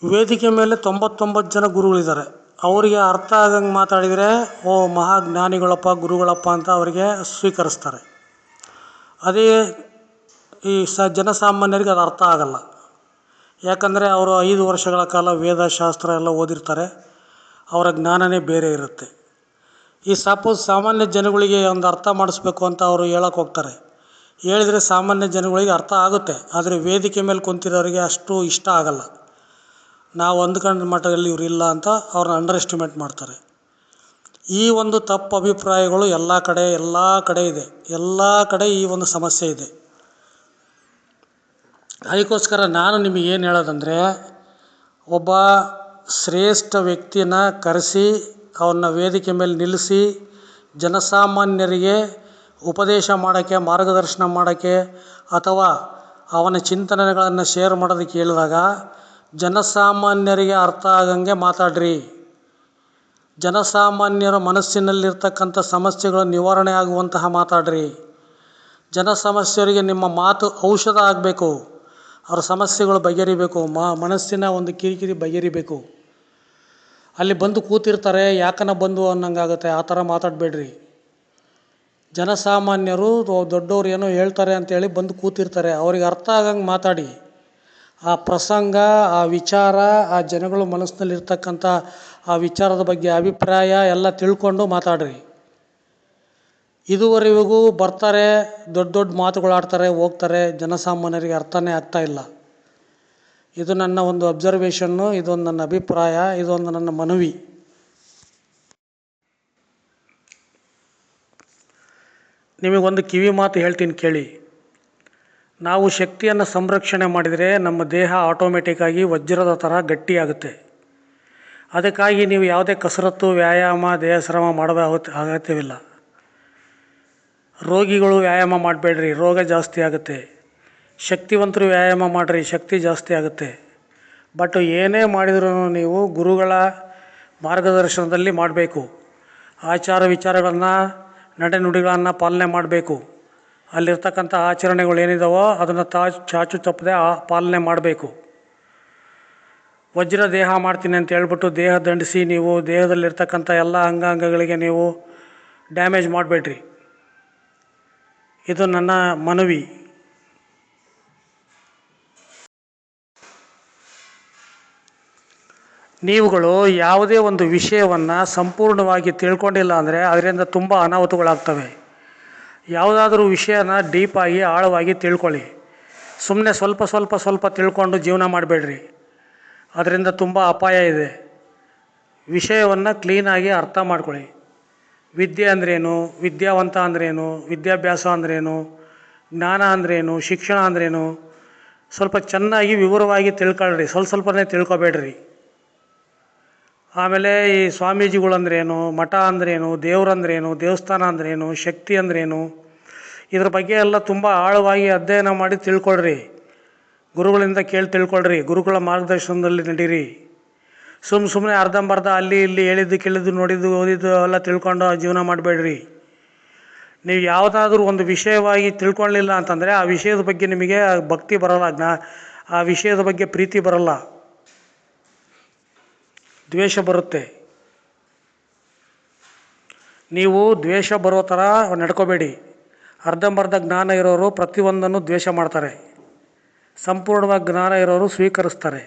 ವೇದಿಕೆ ಮೇಲೆ 99 ಜನ ಗುರುಗಳಿದ್ದಾರೆ. ಅವರಿಗೆ ಅರ್ಥ ಆಗಂಗೆ ಮಾತಾಡಿದರೆ ಓ ಮಹಾಜ್ಞಾನಿಗಳಪ್ಪ ಗುರುಗಳಪ್ಪ ಅಂತ ಅವರಿಗೆ ಸ್ವೀಕರಿಸ್ತಾರೆ. ಅದೇ ಈ ಜನಸಾಮಾನ್ಯರಿಗೆ ಅದು ಅರ್ಥ ಆಗಲ್ಲ. ಯಾಕಂದರೆ ಅವರು 5 ವರ್ಷಗಳ ಕಾಲ ವೇದ ಶಾಸ್ತ್ರ ಎಲ್ಲ ಓದಿರ್ತಾರೆ. ಅವರ ಜ್ಞಾನವೇ ಬೇರೆ ಇರುತ್ತೆ. ಈ ಸಾಮಾನ್ಯ ಜನಗಳಿಗೆ ಒಂದು ಅರ್ಥ ಮಾಡಿಸ್ಬೇಕು ಅಂತ ಅವರು ಹೇಳಕ್ಕೆ ಹೋಗ್ತಾರೆ. ಹೇಳಿದರೆ ಸಾಮಾನ್ಯ ಜನಗಳಿಗೆ ಅರ್ಥ ಆಗುತ್ತೆ. ಆದರೆ ವೇದಿಕೆ ಮೇಲೆ ಕುಂತಿರೋರಿಗೆ ಅಷ್ಟು ಇಷ್ಟ ಆಗಲ್ಲ. ನಾವು ಅಂದ್ಕೊಂಡ ಮಟ್ಟದಲ್ಲಿ ಇವರು ಇಲ್ಲ ಅಂತ ಅವ್ರನ್ನ ಅಂಡರ್ ಎಸ್ಟಿಮೇಟ್ ಮಾಡ್ತಾರೆ. ಈ ಒಂದು ತಪ್ಪು ಅಭಿಪ್ರಾಯಗಳು ಎಲ್ಲ ಕಡೆ ಇದೆ. ಎಲ್ಲ ಕಡೆ ಈ ಒಂದು ಸಮಸ್ಯೆ ಇದೆ. ಅದಕ್ಕೋಸ್ಕರ ನಾನು ನಿಮಗೇನು ಹೇಳೋದಂದರೆ, ಒಬ್ಬ ಶ್ರೇಷ್ಠ ವ್ಯಕ್ತಿನ ಕರೆಸಿ ಅವನ್ನ ವೇದಿಕೆ ಮೇಲೆ ನಿಲ್ಲಿಸಿ ಜನಸಾಮಾನ್ಯರಿಗೆ ಉಪದೇಶ ಮಾಡೋಕ್ಕೆ, ಮಾರ್ಗದರ್ಶನ ಮಾಡೋಕ್ಕೆ ಅಥವಾ ಅವನ ಚಿಂತನೆಗಳನ್ನು ಶೇರ್ ಮಾಡೋದಕ್ಕೆ ಹೇಳಿದಾಗ ಜನಸಾಮಾನ್ಯರಿಗೆ ಅರ್ಥ ಆಗಂಗೆ ಮಾತಾಡ್ರಿ. ಜನಸಾಮಾನ್ಯರ ಮನಸ್ಸಿನಲ್ಲಿರ್ತಕ್ಕಂಥ ಸಮಸ್ಯೆಗಳು ನಿವಾರಣೆ ಆಗುವಂತಹ ಮಾತಾಡ್ರಿ. ಸಮಸ್ಯೆಯವರಿಗೆ ನಿಮ್ಮ ಮಾತು ಔಷಧ ಆಗಬೇಕು. ಅವ್ರ ಸಮಸ್ಯೆಗಳು ಬಗೆಹರಿಬೇಕು. ಮನಸ್ಸಿನ ಒಂದು ಕಿರಿಕಿರಿ ಬಗೆಹರಿಬೇಕು. ಅಲ್ಲಿ ಬಂದು ಕೂತಿರ್ತಾರೆ, ಯಾಕನ ಬಂದು ಅನ್ನಂಗಾಗುತ್ತೆ. ಆ ಥರ ಮಾತಾಡಬೇಡ್ರಿ. ಜನಸಾಮಾನ್ಯರು ದೊಡ್ಡವ್ರು ಏನೋ ಹೇಳ್ತಾರೆ ಅಂತೇಳಿ ಬಂದು ಕೂತಿರ್ತಾರೆ. ಅವ್ರಿಗೆ ಅರ್ಥ ಆಗಂಗೆ ಮಾತಾಡಿ. ಆ ಪ್ರಸಂಗ, ಆ ವಿಚಾರ, ಆ ಜನಗಳು ಮನಸ್ಸಿನಲ್ಲಿರ್ತಕ್ಕಂಥ ಆ ವಿಚಾರದ ಬಗ್ಗೆ ಅಭಿಪ್ರಾಯ ಎಲ್ಲ ತಿಳ್ಕೊಂಡು ಮಾತಾಡ್ರಿ. ಇದುವರೆಗೂ ಬರ್ತಾರೆ, ದೊಡ್ಡ ಮಾತುಗಳಾಡ್ತಾರೆ, ಹೋಗ್ತಾರೆ. ಜನಸಾಮಾನ್ಯರಿಗೆ ಅರ್ಥನೇ ಆಗ್ತಾಯಿಲ್ಲ. ಇದು ನನ್ನ ಒಂದು ಅಬ್ಸರ್ವೇಷನ್ನು, ಇದೊಂದು ನನ್ನ ಅಭಿಪ್ರಾಯ, ಇದೊಂದು ನನ್ನ ಮನವಿ. ನಿಮಗೊಂದು ಕಿವಿ ಮಾತು ಹೇಳ್ತೀನಿ ಕೇಳಿ. ನಾವು ಶಕ್ತಿಯನ್ನು ಸಂರಕ್ಷಣೆ ಮಾಡಿದರೆ ನಮ್ಮ ದೇಹ ಆಟೋಮೆಟಿಕ್ಕಾಗಿ ವಜ್ರದ ಥರ ಗಟ್ಟಿಯಾಗುತ್ತೆ. ಅದಕ್ಕಾಗಿ ನೀವು ಯಾವುದೇ ಕಸರತ್ತು, ವ್ಯಾಯಾಮ, ದೇಹಶ್ರಮ ಮಾಡೋ ಅಗತ್ಯವಿಲ್ಲ. ರೋಗಿಗಳು ವ್ಯಾಯಾಮ ಮಾಡಬೇಡ್ರಿ, ರೋಗ ಜಾಸ್ತಿ ಆಗುತ್ತೆ. ಶಕ್ತಿವಂತರು ವ್ಯಾಯಾಮ ಮಾಡಿರಿ, ಶಕ್ತಿ ಜಾಸ್ತಿ ಆಗುತ್ತೆ. ಬಟ್ ಏನೇ ಮಾಡಿದ್ರೂ ನೀವು ಗುರುಗಳ ಮಾರ್ಗದರ್ಶನದಲ್ಲಿ ಮಾಡಬೇಕು. ಆಚಾರ ವಿಚಾರಗಳನ್ನು, ನಡೆನುಡಿಗಳನ್ನು ಪಾಲನೆ ಮಾಡಬೇಕು. ಅಲ್ಲಿರ್ತಕ್ಕಂಥ ಆಚರಣೆಗಳು ಏನಿದಾವೋ ಅದನ್ನು ಚಾಚು ತಪ್ಪದೆ ಪಾಲನೆ ಮಾಡಬೇಕು. ವಜ್ರ ದೇಹ ಮಾಡ್ತೀನಿ ಅಂತ ಹೇಳ್ಬಿಟ್ಟು ದೇಹ ದಂಡಿಸಿ ನೀವು ದೇಹದಲ್ಲಿರ್ತಕ್ಕಂಥ ಎಲ್ಲ ಅಂಗಾಂಗಗಳಿಗೆ ನೀವು ಡ್ಯಾಮೇಜ್ ಮಾಡಬೇಡ್ರಿ. ಇದು ನನ್ನ ಮನವಿ. ನೀವುಗಳು ಯಾವುದೇ ಒಂದು ವಿಷಯವನ್ನು ಸಂಪೂರ್ಣವಾಗಿ ತಿಳ್ಕೊಂಡಿಲ್ಲ ಅಂದರೆ ಅದರಿಂದ ತುಂಬ ಅನಾಹುತಗಳಾಗ್ತವೆ. ಯಾವುದಾದ್ರೂ ವಿಷಯನ ಡೀಪಾಗಿ ಆಳವಾಗಿ ತಿಳ್ಕೊಳ್ಳಿ. ಸುಮ್ಮನೆ ಸ್ವಲ್ಪ ತಿಳ್ಕೊಂಡು ಜೀವನ ಮಾಡಬೇಡ್ರಿ. ಅದರಿಂದ ತುಂಬ ಅಪಾಯ ಇದೆ. ವಿಷಯವನ್ನು ಕ್ಲೀನಾಗಿ ಅರ್ಥ ಮಾಡ್ಕೊಳ್ಳಿ. ವಿದ್ಯೆ ಅಂದ್ರೇನು, ವಿದ್ಯಾವಂತ ಅಂದ್ರೇನು, ವಿದ್ಯಾಭ್ಯಾಸ ಅಂದ್ರೇನು, ಜ್ಞಾನ ಅಂದ್ರೇನು, ಶಿಕ್ಷಣ ಅಂದ್ರೇನು ಸ್ವಲ್ಪ ಚೆನ್ನಾಗಿ ವಿವರವಾಗಿ ತಿಳ್ಕೊಳ್ರಿ. ಸ್ವಲ್ಪನೇ ತಿಳ್ಕೊಬೇಡ್ರಿ. ಆಮೇಲೆ ಈ ಸ್ವಾಮೀಜಿಗಳಂದ್ರೇನು, ಮಠ ಅಂದ್ರೇನು, ದೇವ್ರಂದ್ರೇನು, ದೇವಸ್ಥಾನ ಅಂದ್ರೇನು, ಶಕ್ತಿ ಅಂದ್ರೇನು, ಇದ್ರ ಬಗ್ಗೆ ಎಲ್ಲ ತುಂಬ ಆಳವಾಗಿ ಅಧ್ಯಯನ ಮಾಡಿ ತಿಳ್ಕೊಳ್ರಿ. ಗುರುಗಳಿಂದ ಕೇಳಿ ತಿಳ್ಕೊಳ್ರಿ. ಗುರುಗಳ ಮಾರ್ಗದರ್ಶನದಲ್ಲಿ ನಡೀರಿ. ಸುಮ್ಮನೆ ಅರ್ಧಂಬರ್ಧ ಅಲ್ಲಿ ಇಲ್ಲಿ ಹೇಳಿದ್ದು ಕೇಳಿದ್ದು ನೋಡಿದ್ದು ಓದಿದ್ದು ಎಲ್ಲ ತಿಳ್ಕೊಂಡು ಜೀವನ ಮಾಡಬೇಡ್ರಿ. ನೀವು ಯಾವುದಾದ್ರೂ ಒಂದು ವಿಷಯವಾಗಿ ತಿಳ್ಕೊಳ್ಳಿಲ್ಲ ಅಂತಂದರೆ ಆ ವಿಷಯದ ಬಗ್ಗೆ ನಿಮಗೆ ಭಕ್ತಿ ಬರೋಲ್ಲ, ಆ ವಿಷಯದ ಬಗ್ಗೆ ಪ್ರೀತಿ ಬರೋಲ್ಲ, ದ್ವೇಷ ಬರುತ್ತೆ. ನೀವು ದ್ವೇಷ ಬರೋ ಥರ ನಡ್ಕೋಬೇಡಿ. ಅರ್ಧಂಬರ್ಧ ಜ್ಞಾನ ಇರೋರು ಪ್ರತಿಯೊಂದನ್ನು ದ್ವೇಷ ಮಾಡ್ತಾರೆ, ಸಂಪೂರ್ಣವಾಗಿ ಜ್ಞಾನ ಇರೋರು ಸ್ವೀಕರಿಸ್ತಾರೆ.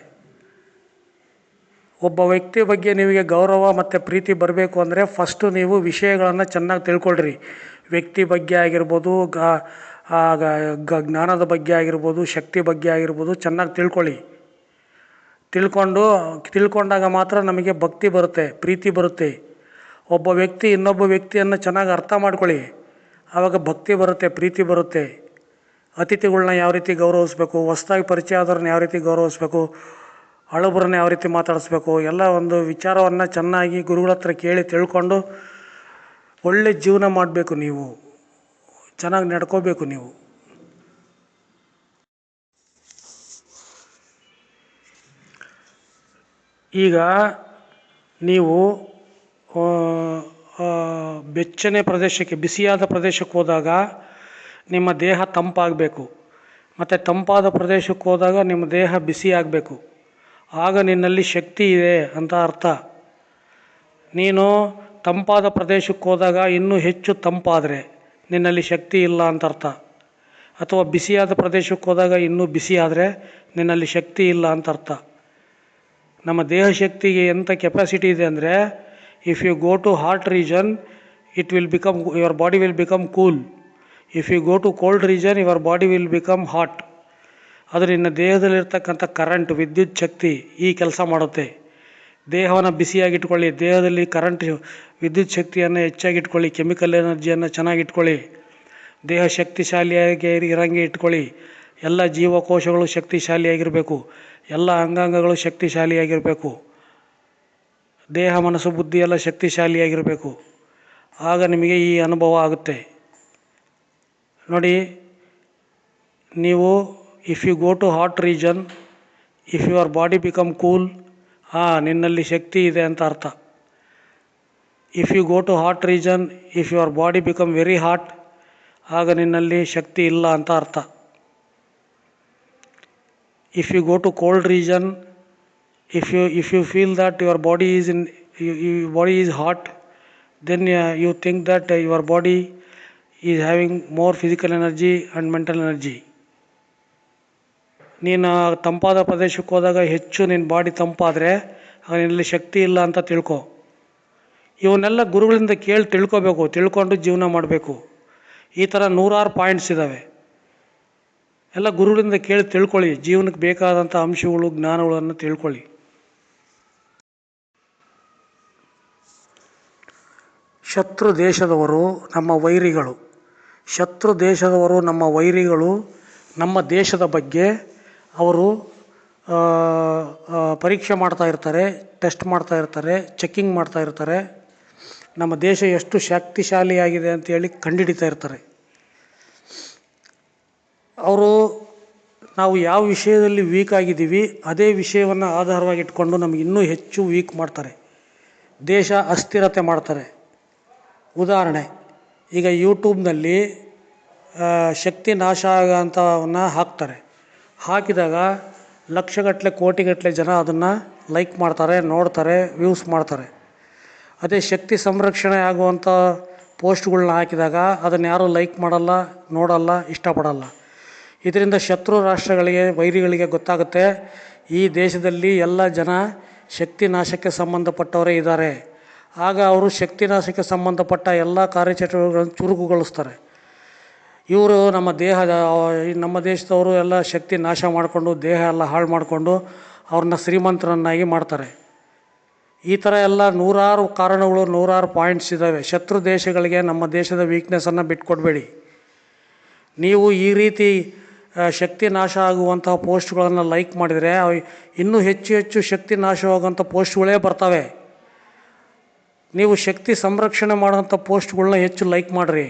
ಒಬ್ಬ ವ್ಯಕ್ತಿ ಬಗ್ಗೆ ನಿಮಗೆ ಗೌರವ ಮತ್ತು ಪ್ರೀತಿ ಬರಬೇಕು ಅಂದರೆ ಫಸ್ಟು ನೀವು ವಿಷಯಗಳನ್ನು ಚೆನ್ನಾಗಿ ತಿಳ್ಕೊಳ್ರಿ. ವ್ಯಕ್ತಿ ಬಗ್ಗೆ ಆಗಿರ್ಬೋದು, ಜ್ಞಾನದ ಬಗ್ಗೆ ಆಗಿರ್ಬೋದು, ಶಕ್ತಿ ಬಗ್ಗೆ ಆಗಿರ್ಬೋದು, ಚೆನ್ನಾಗಿ ತಿಳ್ಕೊಳ್ಳಿ. ತಿಳ್ಕೊಂಡಾಗ ಮಾತ್ರ ನಮಗೆ ಭಕ್ತಿ ಬರುತ್ತೆ, ಪ್ರೀತಿ ಬರುತ್ತೆ. ಒಬ್ಬ ವ್ಯಕ್ತಿ ಇನ್ನೊಬ್ಬ ವ್ಯಕ್ತಿಯನ್ನು ಚೆನ್ನಾಗಿ ಅರ್ಥ ಮಾಡ್ಕೊಳ್ಳಿ, ಆವಾಗ ಭಕ್ತಿ ಬರುತ್ತೆ, ಪ್ರೀತಿ ಬರುತ್ತೆ. ಅತಿಥಿಗಳನ್ನ ಯಾವ ರೀತಿ ಗೌರವಿಸ್ಬೇಕು, ಹೊಸ್ದಾಗಿ ಪರಿಚಯ ಆದವ್ರನ್ನ ಯಾವ ರೀತಿ ಗೌರವಿಸ್ಬೇಕು, ಹಳಬ್ರನ್ನ ಯಾವ ರೀತಿ ಮಾತಾಡಿಸ್ಬೇಕು, ಎಲ್ಲ ಒಂದು ವಿಚಾರವನ್ನು ಚೆನ್ನಾಗಿ ಗುರುಗಳ ಹತ್ರ ಕೇಳಿ ತಿಳ್ಕೊಂಡು ಒಳ್ಳೆ ಜೀವನ ಮಾಡಬೇಕು. ನೀವು ಚೆನ್ನಾಗಿ ನಡ್ಕೋಬೇಕು. ನೀವು ಈಗ ನೀವು ಬೆಚ್ಚನೆ ಪ್ರದೇಶಕ್ಕೆ, ಬಿಸಿಯಾದ ಪ್ರದೇಶಕ್ಕೆ ಹೋದಾಗ ನಿಮ್ಮ ದೇಹ ತಂಪಾಗಬೇಕು, ಮತ್ತು ತಂಪಾದ ಪ್ರದೇಶಕ್ಕೆ ಹೋದಾಗ ನಿಮ್ಮ ದೇಹ ಬಿಸಿ ಆಗಬೇಕು. ಆಗ ನಿನ್ನಲ್ಲಿ ಶಕ್ತಿ ಇದೆ ಅಂತ ಅರ್ಥ. ನೀನು ತಂಪಾದ ಪ್ರದೇಶಕ್ಕೆ ಹೋದಾಗ ಇನ್ನೂ ಹೆಚ್ಚು ತಂಪಾದರೆ ನಿನ್ನಲ್ಲಿ ಶಕ್ತಿ ಇಲ್ಲ ಅಂತ ಅರ್ಥ. ಅಥವಾ ಬಿಸಿಯಾದ ಪ್ರದೇಶಕ್ಕೆ ಹೋದಾಗ ಇನ್ನೂ ಬಿಸಿ ಆದರೆ ನಿನ್ನಲ್ಲಿ ಶಕ್ತಿ ಇಲ್ಲ ಅಂತ ಅರ್ಥ. ನಮ್ಮ ದೇಹ ಶಕ್ತಿಗೆ ಎಂಥ ಕೆಪಾಸಿಟಿ ಇದೆ ಅಂದರೆ, if you go to hot region your body will become cool. If you go to cold region your body will become hot. ಅದು ನಿನ್ನ ದೇಹದಲ್ಲಿರ್ತಕ್ಕಂಥ ಕರೆಂಟ್, ವಿದ್ಯುತ್ ಶಕ್ತಿ ಈ ಕೆಲಸ ಮಾಡುತ್ತೆ. ದೇಹವನ್ನು ಬಿಸಿಯಾಗಿಟ್ಕೊಳ್ಳಿ, ದೇಹದಲ್ಲಿ ವಿದ್ಯುತ್ ಶಕ್ತಿಯನ್ನು ಹೆಚ್ಚಾಗಿಟ್ಕೊಳ್ಳಿ, ಕೆಮಿಕಲ್ ಎನರ್ಜಿಯನ್ನು ಚೆನ್ನಾಗಿಟ್ಕೊಳ್ಳಿ, ದೇಹ ಶಕ್ತಿಶಾಲಿಯಾಗಿ ಇರಂಗೆ ಇಟ್ಕೊಳ್ಳಿ. ಎಲ್ಲ ಜೀವಕೋಶಗಳು ಶಕ್ತಿಶಾಲಿಯಾಗಿರಬೇಕು, ಎಲ್ಲ ಅಂಗಾಂಗಗಳು ಶಕ್ತಿಶಾಲಿಯಾಗಿರಬೇಕು, ದೇಹ ಮನಸ್ಸು ಬುದ್ಧಿ ಎಲ್ಲ ಶಕ್ತಿಶಾಲಿಯಾಗಿರಬೇಕು. ಆಗ ನಿಮಗೆ ಈ ಅನುಭವ ಆಗುತ್ತೆ. ನೋಡಿ, ನೀವು if you go to hot region if your body become cool, ನಿನ್ನಲ್ಲಿ ಶಕ್ತಿ ಇದೆ ಅಂತ ಅರ್ಥ. If you go to hot region if your body become very hot, ಆಗ ನಿನ್ನಲ್ಲಿ ಶಕ್ತಿ ಇಲ್ಲ ಅಂತ ಅರ್ಥ. If you go to cold region if you feel that your body is hot, then you think that your body is having more physical energy and mental energy. ನೀನು ತಂಪಾದ ಪ್ರದೇಶಕ್ಕೆ ಹೋದಾಗ ಹೆಚ್ಚು ನಿನ್ನ ಬಾಡಿ ತಂಪಾದರೆ ಆಗ ನಿನ್ನಲ್ಲಿ ಶಕ್ತಿ ಇಲ್ಲ ಅಂತ ತಿಳ್ಕೊ. ಇವನ್ನೆಲ್ಲ ಗುರುಗಳಿಂದ ಕೇಳಿ ತಿಳ್ಕೊಬೇಕು, ತಿಳ್ಕೊಂಡು ಜೀವನ ಮಾಡಬೇಕು. ಈ ಥರ 100 ಪಾಯಿಂಟ್ಸ್ ಇದ್ದಾವೆ. ಎಲ್ಲ ಗುರುಗಳಿಂದ ಕೇಳಿ ತಿಳ್ಕೊಳ್ಳಿ, ಜೀವನಕ್ಕೆ ಬೇಕಾದಂಥ ಅಂಶಗಳು, ಜ್ಞಾನಗಳನ್ನು ತಿಳ್ಕೊಳ್ಳಿ. ಶತ್ರು ದೇಶದವರು ನಮ್ಮ ವೈರಿಗಳು. ಶತ್ರು ದೇಶದವರು ನಮ್ಮ ವೈರಿಗಳು. ನಮ್ಮ ದೇಶದ ಬಗ್ಗೆ ಅವರು ಪರೀಕ್ಷೆ ಮಾಡ್ತಾ ಇರ್ತಾರೆ, ಟೆಸ್ಟ್ ಮಾಡ್ತಾ ಇರ್ತಾರೆ, ಚೆಕ್ಕಿಂಗ್ ಮಾಡ್ತಾ ಇರ್ತಾರೆ. ನಮ್ಮ ದೇಶ ಎಷ್ಟು ಶಕ್ತಿಶಾಲಿಯಾಗಿದೆ ಅಂತೇಳಿ ಕಂಡುಹಿಡಿತಾ ಇರ್ತಾರೆ. ಅವರು ನಾವು ಯಾವ ವಿಷಯದಲ್ಲಿ ವೀಕ್ ಆಗಿದ್ದೀವಿ ಅದೇ ವಿಷಯವನ್ನು ಆಧಾರವಾಗಿ ಇಟ್ಕೊಂಡು ನಮಗೆ ಇನ್ನೂ ಹೆಚ್ಚು ವೀಕ್ ಮಾಡ್ತಾರೆ. ದೇಶ ಅಸ್ಥಿರತೆ ಮಾಡ್ತಾರೆ. ಉದಾಹರಣೆ, ಈಗ ಯೂಟ್ಯೂಬ್ನಲ್ಲಿ ಶಕ್ತಿ ನಾಶ ಆಗೋಂಥವನ್ನು ಹಾಕ್ತಾರೆ. ಹಾಕಿದಾಗ ಲಕ್ಷಗಟ್ಟಲೆ ಕೋಟಿಗಟ್ಟಲೆ ಜನ ಅದನ್ನು ಲೈಕ್ ಮಾಡ್ತಾರೆ, ನೋಡ್ತಾರೆ, ವ್ಯೂಸ್ ಮಾಡ್ತಾರೆ. ಅದೇ ಶಕ್ತಿ ಸಂರಕ್ಷಣೆ ಆಗುವಂಥ ಪೋಸ್ಟ್ಗಳ್ನ ಹಾಕಿದಾಗ ಅದನ್ನು ಯಾರೂ ಲೈಕ್ ಮಾಡಲ್ಲ, ನೋಡಲ್ಲ, ಇಷ್ಟಪಡಲ್ಲ. ಇದರಿಂದ ಶತ್ರು ರಾಷ್ಟ್ರಗಳಿಗೆ, ವೈರಿಗಳಿಗೆ ಗೊತ್ತಾಗುತ್ತೆ ಈ ದೇಶದಲ್ಲಿ ಎಲ್ಲ ಜನ ಶಕ್ತಿ ನಾಶಕ್ಕೆ ಸಂಬಂಧಪಟ್ಟವರೇ ಇದ್ದಾರೆ. ಆಗ ಅವರು ಶಕ್ತಿ ನಾಶಕ್ಕೆ ಸಂಬಂಧಪಟ್ಟ ಎಲ್ಲ ಕಾರ್ಯಚಟುವಟಿಕೆಗಳನ್ನು ಚುರುಕುಗೊಳಿಸ್ತಾರೆ. ಇವರು ನಮ್ಮ ದೇಶದವರು ಎಲ್ಲ ಶಕ್ತಿ ನಾಶ ಮಾಡಿಕೊಂಡು, ದೇಹ ಎಲ್ಲ ಹಾಳು ಮಾಡಿಕೊಂಡು ಅವ್ರನ್ನ ಶ್ರೀಮಂತರನ್ನಾಗಿ ಮಾಡ್ತಾರೆ. ಈ ಥರ ಎಲ್ಲ 100 ಕಾರಣಗಳು, 100 ಪಾಯಿಂಟ್ಸ್ ಇದ್ದಾವೆ. ಶತ್ರು ದೇಶಗಳಿಗೆ ನಮ್ಮ ದೇಶದ ವೀಕ್ನೆಸ್ಸನ್ನು ಬಿಟ್ಕೊಡ್ಬೇಡಿ. ನೀವು ಈ ರೀತಿ ಶಕ್ತಿ ನಾಶ ಆಗುವಂಥ ಪೋಸ್ಟ್ಗಳನ್ನು ಲೈಕ್ ಮಾಡಿದರೆ ಇನ್ನೂ ಹೆಚ್ಚು ಹೆಚ್ಚು ಶಕ್ತಿ ನಾಶವಾಗುವಂಥ ಪೋಸ್ಟ್ಗಳೇ ಬರ್ತವೆ. ನೀವು ಶಕ್ತಿ ಸಂರಕ್ಷಣೆ ಮಾಡೋಂಥ ಪೋಸ್ಟ್ಗಳನ್ನ ಹೆಚ್ಚು ಲೈಕ್ ಮಾಡಿರಿ,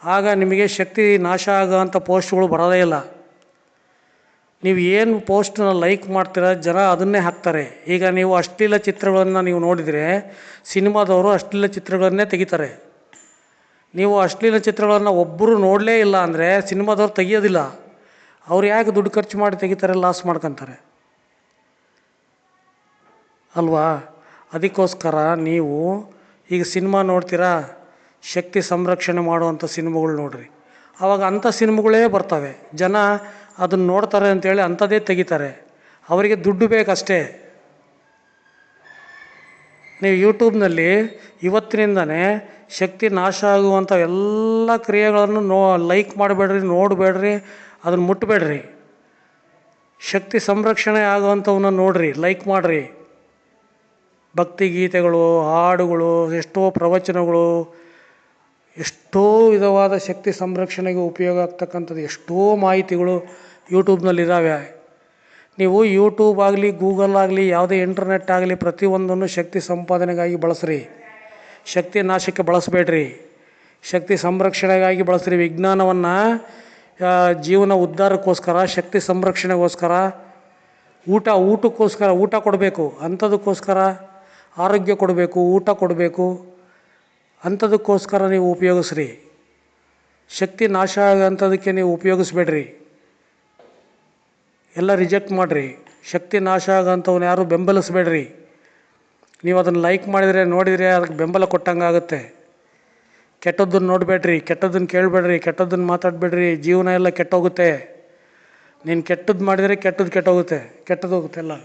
ಆಗ ನಿಮಗೆ ಶಕ್ತಿ ನಾಶ ಆಗೋವಂಥ ಪೋಸ್ಟ್ಗಳು ಬರೋದೇ ಇಲ್ಲ. ನೀವು ಏನು ಪೋಸ್ಟನ್ನ ಲೈಕ್ ಮಾಡ್ತೀರ ಜನ ಅದನ್ನೇ ಹಾಕ್ತಾರೆ. ಈಗ ನೀವು ಅಶ್ಲೀಲ ಚಿತ್ರಗಳನ್ನು ನೀವು ನೋಡಿದರೆ ಸಿನಿಮಾದವರು ಅಶ್ಲೀಲ ಚಿತ್ರಗಳನ್ನೇ ತೆಗಿತಾರೆ. ನೀವು ಅಶ್ಲೀಲ ಚಿತ್ರಗಳನ್ನು ಒಬ್ಬರು ನೋಡಲೇ ಇಲ್ಲ ಅಂದರೆ ಸಿನಿಮಾದವ್ರು ತೆಗಿಯೋದಿಲ್ಲ. ಅವ್ರು ಯಾಕೆ ದುಡ್ಡು ಖರ್ಚು ಮಾಡಿ ತೆಗಿತಾರೆ, ಲಾಸ್ ಮಾಡ್ಕೊತಾರೆ ಅಲ್ವಾ? ಅದಕ್ಕೋಸ್ಕರ ನೀವು ಈಗ ಸಿನಿಮಾ ನೋಡ್ತೀರಾ, ಶಕ್ತಿ ಸಂರಕ್ಷಣೆ ಮಾಡುವಂಥ ಸಿನಿಮಾಗಳು ನೋಡ್ರಿ. ಆವಾಗ ಅಂಥ ಸಿನಿಮಾಗಳೇ ಬರ್ತವೆ. ಜನ ಅದನ್ನು ನೋಡ್ತಾರೆ ಅಂತೇಳಿ ಅಂಥದ್ದೇ ತೆಗಿತಾರೆ. ಅವರಿಗೆ ದುಡ್ಡು ಬೇಕಷ್ಟೇ. ನೀವು ಯೂಟ್ಯೂಬ್ನಲ್ಲಿ ಇವತ್ತಿನಿಂದನೇ ಶಕ್ತಿ ನಾಶ ಆಗುವಂಥ ಎಲ್ಲ ಕ್ರಿಯೆಗಳನ್ನು ಲೈಕ್ ಮಾಡಬೇಡ್ರಿ, ನೋಡಬೇಡ್ರಿ, ಅದನ್ನು ಮುಟ್ಟಬೇಡ್ರಿ. ಶಕ್ತಿ ಸಂರಕ್ಷಣೆ ಆಗುವಂಥವನ್ನ ನೋಡ್ರಿ, ಲೈಕ್ ಮಾಡಿರಿ. ಭಕ್ತಿಗೀತೆಗಳು, ಹಾಡುಗಳು, ಎಷ್ಟೋ ಪ್ರವಚನಗಳು, ಎಷ್ಟೋ ವಿಧವಾದ ಶಕ್ತಿ ಸಂರಕ್ಷಣೆಗೆ ಉಪಯೋಗ ಆಗ್ತಕ್ಕಂಥದ್ದು ಎಷ್ಟೋ ಮಾಹಿತಿಗಳು ಯೂಟ್ಯೂಬ್ನಲ್ಲಿದ್ದಾವೆ. ನೀವು ಯೂಟ್ಯೂಬ್ ಆಗಲಿ, ಗೂಗಲ್ ಆಗಲಿ, ಯಾವುದೇ ಇಂಟರ್ನೆಟ್ ಆಗಲಿ, ಪ್ರತಿಯೊಂದನ್ನು ಶಕ್ತಿ ಸಂಪಾದನೆಗಾಗಿ ಬಳಸ್ರಿ. ಶಕ್ತಿ ನಾಶಕ್ಕೆ ಬಳಸಬೇಡ್ರಿ, ಶಕ್ತಿ ಸಂರಕ್ಷಣೆಗಾಗಿ ಬಳಸ್ರಿ. ವಿಜ್ಞಾನವನ್ನು ಜೀವನ ಉದ್ಧಾರಕ್ಕೋಸ್ಕರ, ಶಕ್ತಿ ಸಂರಕ್ಷಣೆಗೋಸ್ಕರ, ಊಟಕ್ಕೋಸ್ಕರ, ಊಟ ಕೊಡಬೇಕು ಅಂಥದಕ್ಕೋಸ್ಕರ, ಆರೋಗ್ಯ ಕೊಡಬೇಕು, ಊಟ ಕೊಡಬೇಕು ಅಂಥದಕ್ಕೋಸ್ಕರ ನೀವು ಉಪಯೋಗಿಸ್ರಿ. ಶಕ್ತಿ ನಾಶ ಆಗೋಂಥದಕ್ಕೆ ನೀವು ಉಪಯೋಗಿಸ್ಬೇಡ್ರಿ. ಎಲ್ಲ ರಿಜೆಕ್ಟ್ ಮಾಡಿರಿ. ಶಕ್ತಿ ನಾಶ ಆಗೋಂಥವ್ನು ಯಾರು ಬೆಂಬಲಿಸ್ಬೇಡ್ರಿ. ನೀವು ಅದನ್ನು ಲೈಕ್ ಮಾಡಿದರೆ, ನೋಡಿದರೆ ಅದಕ್ಕೆ ಬೆಂಬಲ ಕೊಟ್ಟಂಗೆ ಆಗುತ್ತೆ. ಕೆಟ್ಟದ್ದನ್ನು ನೋಡಬೇಡ್ರಿ, ಕೆಟ್ಟದ್ದನ್ನು ಕೇಳಬೇಡ್ರಿ, ಕೆಟ್ಟದ್ದನ್ನು ಮಾತಾಡಬೇಡ್ರಿ. ಜೀವನ ಎಲ್ಲ ಕೆಟ್ಟೋಗುತ್ತೆ. ನೀನು ಕೆಟ್ಟದ್ದು ಮಾಡಿದರೆ ಕೆಟ್ಟದ್ದು ಕೆಟ್ಟೋಗುತ್ತೆ, ಕೆಟ್ಟದೋಗುತ್ತೆ ಎಲ್ಲ.